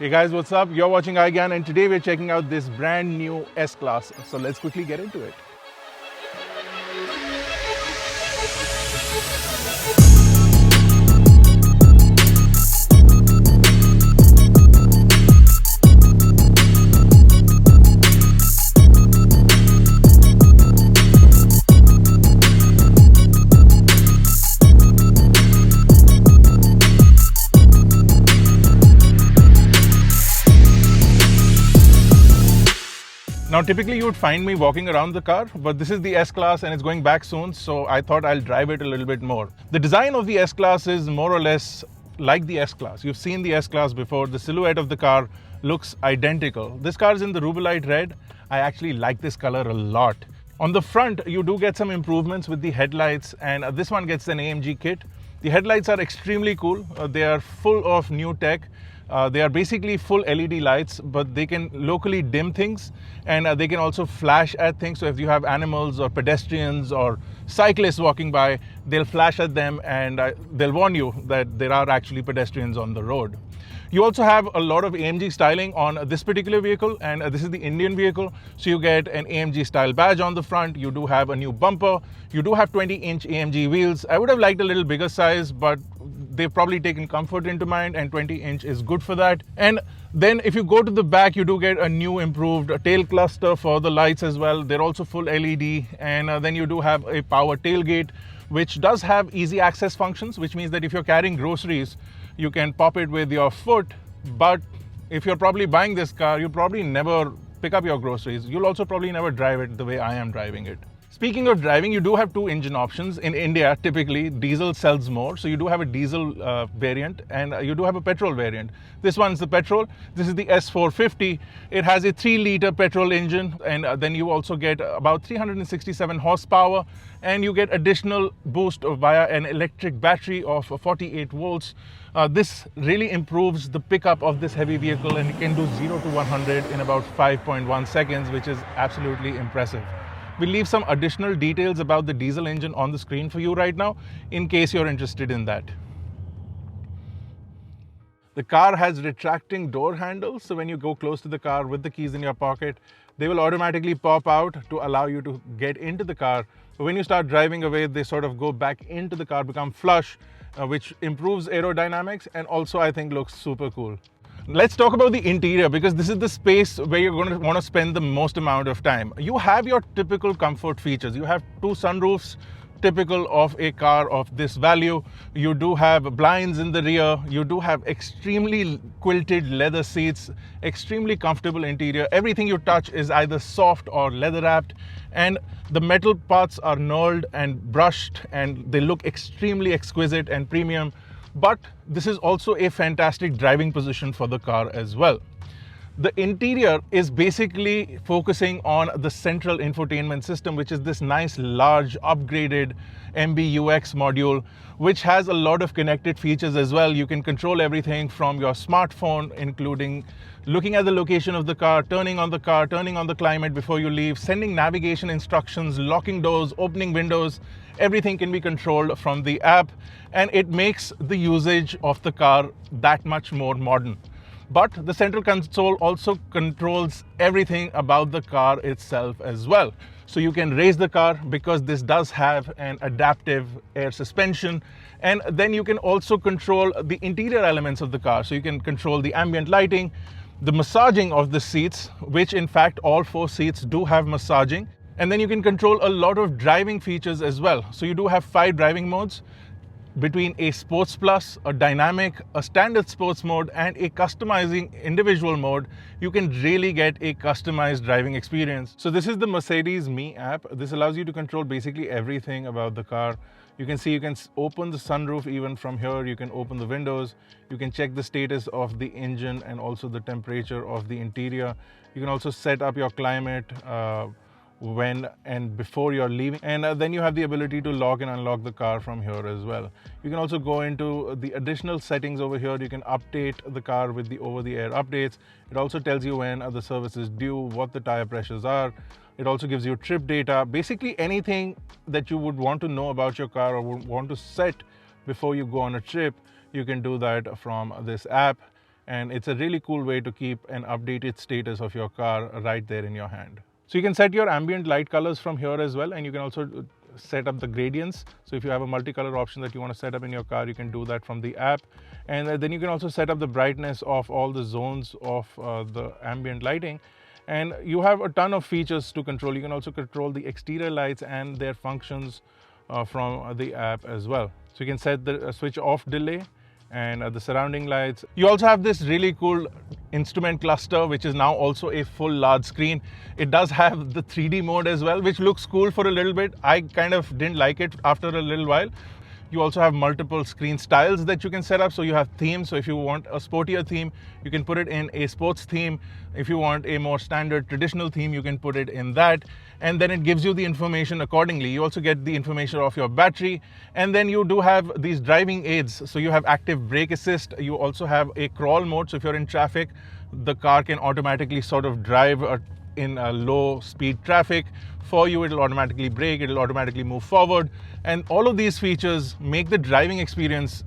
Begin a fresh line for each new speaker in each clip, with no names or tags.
Hey guys, what's up? You're watching iGyan and today we're checking out this brand new S-Class. So let's quickly get into it. Now, typically you would find me walking around the car, but this is the S-Class and it's going back soon, so I thought I'll drive it a little bit more. The design of the S-Class is more or less like the S-Class. You've seen the S-Class before. The silhouette of the car looks identical. This car is in the Rubellite red. I actually like this color a lot. On the front, you do get some improvements with the headlights, and this one gets an AMG kit. The headlights are extremely cool. They are full of new tech. They are basically full LED lights, but they can locally dim things, and they can also flash at things. So if you have animals or pedestrians or cyclists walking by, they'll flash at them and they'll warn you that there are actually pedestrians on the road. You also have a lot of AMG styling on this particular vehicle, and this is the Indian vehicle. So you get an AMG style badge on the front. You do have a new bumper. You do have 20-inch AMG wheels. I would have liked a little bigger size, but they've probably taken comfort into mind, and 20-inch is good for that. And then if you go to the back, you do get a new improved tail cluster for the lights as well. They're also full LED, and then you do have a power tailgate, which does have easy access functions, which means that if you're carrying groceries, you can pop it with your foot. But if you're probably buying this car, you'll probably never pick up your groceries. You'll also probably never drive it the way I am driving it. Speaking of driving, you do have two engine options. In India, typically, diesel sells more. So you do have a diesel variant, and you do have a petrol variant. This one's the petrol. This is the S450. It has a 3-liter petrol engine, and then you also get about 367 horsepower, and you get additional boost via an electric battery of 48 volts. This really improves the pickup of this heavy vehicle, and it can do 0 to 100 in about 5.1 seconds, which is absolutely impressive. We'll leave some additional details about the diesel engine on the screen for you right now, in case you're interested in that. The car has retracting door handles, so when you go close to the car with the keys in your pocket, they will automatically pop out to allow you to get into the car. But when you start driving away, they sort of go back into the car, become flush, which improves aerodynamics and also I think looks super cool. Let's talk about the interior, because this is the space where you're going to want to spend the most amount of time. You have your typical comfort features. You have 2 sunroofs, typical of a car of this value. You do have blinds in the rear. You do have extremely quilted leather seats, extremely comfortable interior. Everything you touch is either soft or leather wrapped, and the metal parts are knurled and brushed, and they look extremely exquisite and premium. But this is also a fantastic driving position for the car as well. The interior is basically focusing on the central infotainment system, which is this nice, large, upgraded MBUX module, which has a lot of connected features as well. You can control everything from your smartphone, including looking at the location of the car, turning on the climate before you leave, sending navigation instructions, locking doors, opening windows. Everything can be controlled from the app, and it makes the usage of the car that much more modern. But the central console also controls everything about the car itself as well. So you can raise the car, because this does have an adaptive air suspension. And then you can also control the interior elements of the car. So you can control the ambient lighting, the massaging of the seats, which in fact all 4 seats do have massaging. And then you can control a lot of driving features as well. So you do have 5 driving modes, between a Sports Plus, a Dynamic, a Standard Sports mode, and a customizing individual mode. You can really get a customized driving experience. So this is the Mercedes Me app. This allows you to control basically everything about the car. You can see you can open the sunroof even from here. You can open the windows. You can check the status of the engine and also the temperature of the interior. You can also set up your climate when and before you're leaving, and then you have the ability to lock and unlock the car from here as well. You can also go into the additional settings over here. You can update the car with the over-the-air updates. It also tells you when the service is due, what the tire pressures are. It also gives you trip data, basically anything that you would want to know about your car or would want to set before you go on a trip. You can do that from this app. And it's a really cool way to keep an updated status of your car right there in your hand. So you can set your ambient light colors from here as well, and you can also set up the gradients. So if you have a multicolor option that you want to set up in your car, you can do that from the app. And then you can also set up the brightness of all the zones of the ambient lighting. And you have a ton of features to control. You can also control the exterior lights and their functions from the app as well. So you can set the switch off delay and the surrounding lights. You also have this really cool instrument cluster, which is now also a full large screen. It does have the 3D mode as well, which looks cool for a little bit. I kind of didn't like it after a little while. You also have multiple screen styles that you can set up. So you have themes. So if you want a sportier theme, you can put it in a sports theme. If you want a more standard traditional theme, you can put it in that. And then it gives you the information accordingly. You also get the information of your battery. And then you do have these driving aids. So you have active brake assist. You also have a crawl mode. So if you're in traffic, the car can automatically sort of drive in a low speed traffic. For you, it'll automatically brake, it'll automatically move forward. And all of these features make the driving experience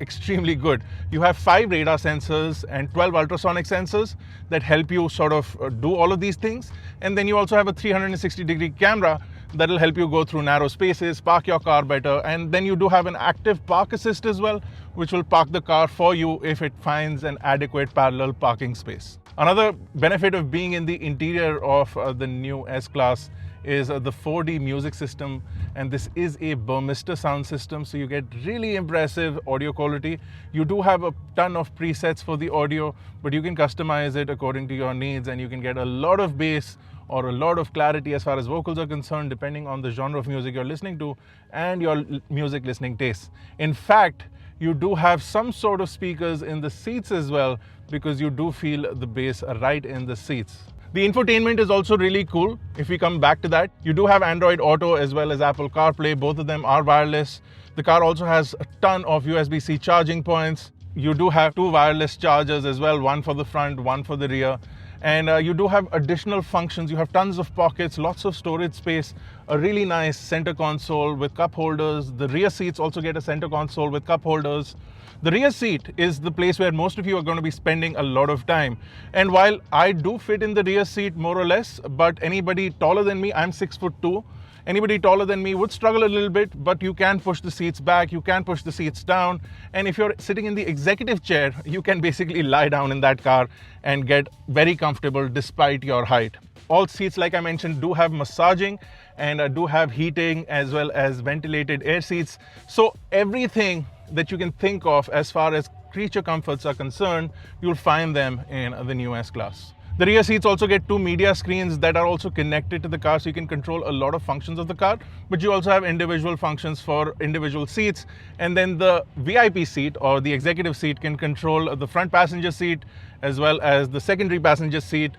extremely good. You have 5 radar sensors and 12 ultrasonic sensors that help you sort of do all of these things. And then you also have a 360-degree camera that'll help you go through narrow spaces, park your car better. And then you do have an active park assist as well, which will park the car for you if it finds an adequate parallel parking space. Another benefit of being in the interior of the new S-Class is the 4D music system, and this is a Burmester sound system, so you get really impressive audio quality. You do have a ton of presets for the audio, but you can customize it according to your needs, and you can get a lot of bass or a lot of clarity as far as vocals are concerned, depending on the genre of music you're listening to and your music listening tastes. In fact, you do have some sort of speakers in the seats as well, because you do feel the bass right in the seats. The infotainment is also really cool. If we come back to that, you do have Android Auto as well as Apple CarPlay. Both of them are wireless. The car also has a ton of USB-C charging points. You do have 2 wireless chargers as well, one for the front, one for the rear. And you do have additional functions. You have tons of pockets, lots of storage space, a really nice center console with cup holders. The rear seats also get a center console with cup holders. The rear seat is the place where most of you are going to be spending a lot of time. And while I do fit in the rear seat more or less, but anybody taller than me, I'm 6'2", anybody taller than me would struggle a little bit, but you can push the seats back, you can push the seats down. And if you're sitting in the executive chair, you can basically lie down in that car and get very comfortable despite your height. All seats, like I mentioned, do have massaging and do have heating as well as ventilated air seats. So everything that you can think of as far as creature comforts are concerned, you'll find them in the new S-Class. The rear seats also get 2 media screens that are also connected to the car, so you can control a lot of functions of the car, but you also have individual functions for individual seats. And then the VIP seat or the executive seat can control the front passenger seat as well as the secondary passenger seat.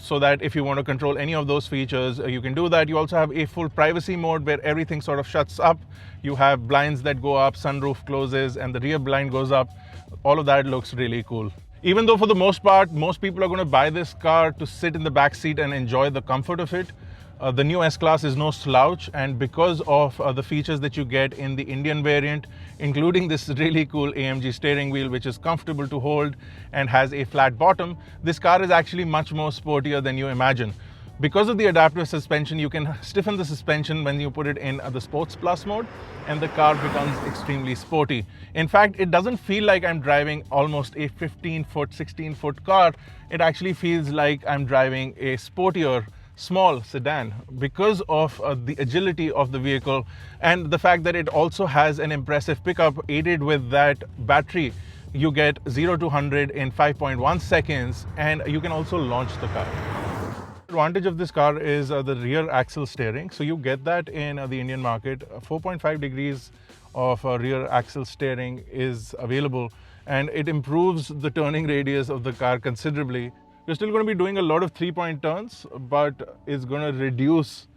So that if you want to control any of those features, you can do that. You also have a full privacy mode where everything sort of shuts up. You have blinds that go up, sunroof closes, and the rear blind goes up. All of that looks really cool. Even though for the most part, most people are going to buy this car to sit in the back seat and enjoy the comfort of it, the new S-Class is no slouch, and because of the features that you get in the Indian variant, including this really cool AMG steering wheel, which is comfortable to hold and has a flat bottom, this car is actually much more sportier than you imagine. Because of the adaptive suspension, you can stiffen the suspension when you put it in the Sports Plus mode, and the car becomes extremely sporty. In fact, it doesn't feel like I'm driving almost a 15-foot, 16-foot car. It actually feels like I'm driving a sportier, small sedan because of the agility of the vehicle and the fact that it also has an impressive pickup aided with that battery. You get 0 to 100 in 5.1 seconds, and you can also launch the car. The advantage of this car is the rear axle steering. So you get that in the Indian market. 4.5 degrees of rear axle steering is available, and it improves the turning radius of the car considerably. You're still going to be doing a lot of 3-point turns, but it's going to reduce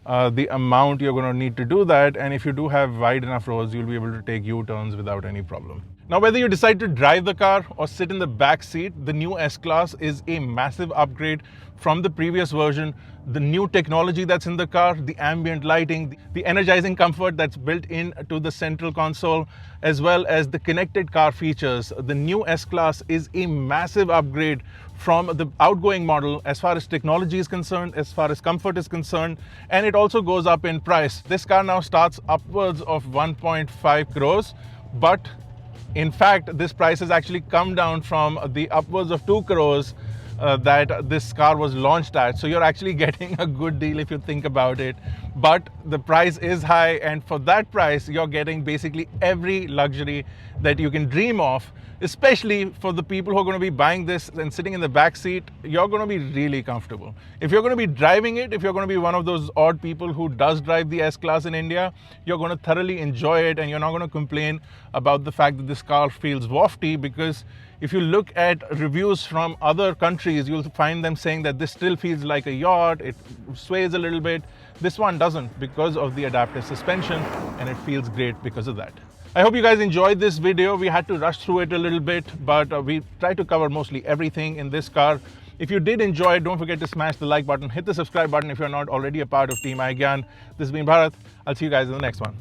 the amount you're going to need to do that. And if you do have wide enough roads, you'll be able to take U-turns without any problem. Now, whether you decide to drive the car or sit in the back seat, the new S-Class is a massive upgrade from the previous version. The new technology that's in the car, the ambient lighting, the energizing comfort that's built into the central console, as well as the connected car features. The new S-Class is a massive upgrade from the outgoing model as far as technology is concerned, as far as comfort is concerned, and it also goes up in price. This car now starts upwards of 1.5 crores, but in fact, this price has actually come down from the upwards of 2 crores that this car was launched at. So you're actually getting a good deal if you think about it. But the price is high, and for that price, you're getting basically every luxury that you can dream of, especially for the people who are going to be buying this and sitting in the back seat. You're going to be really comfortable. If you're going to be driving it, if you're going to be one of those odd people who does drive the S-Class in India, you're going to thoroughly enjoy it, and you're not going to complain about the fact that this car feels wafty, because if you look at reviews from other countries, you'll find them saying that this still feels like a yacht, it sways a little bit. This one doesn't, because of the adaptive suspension, and it feels great because of that. I hope you guys enjoyed this video. We had to rush through it a little bit, but we tried to cover mostly everything in this car. If you did enjoy it, don't forget to smash the like button, hit the subscribe button if you're not already a part of Team iGyan. This has been Bharat. I'll see you guys in the next one.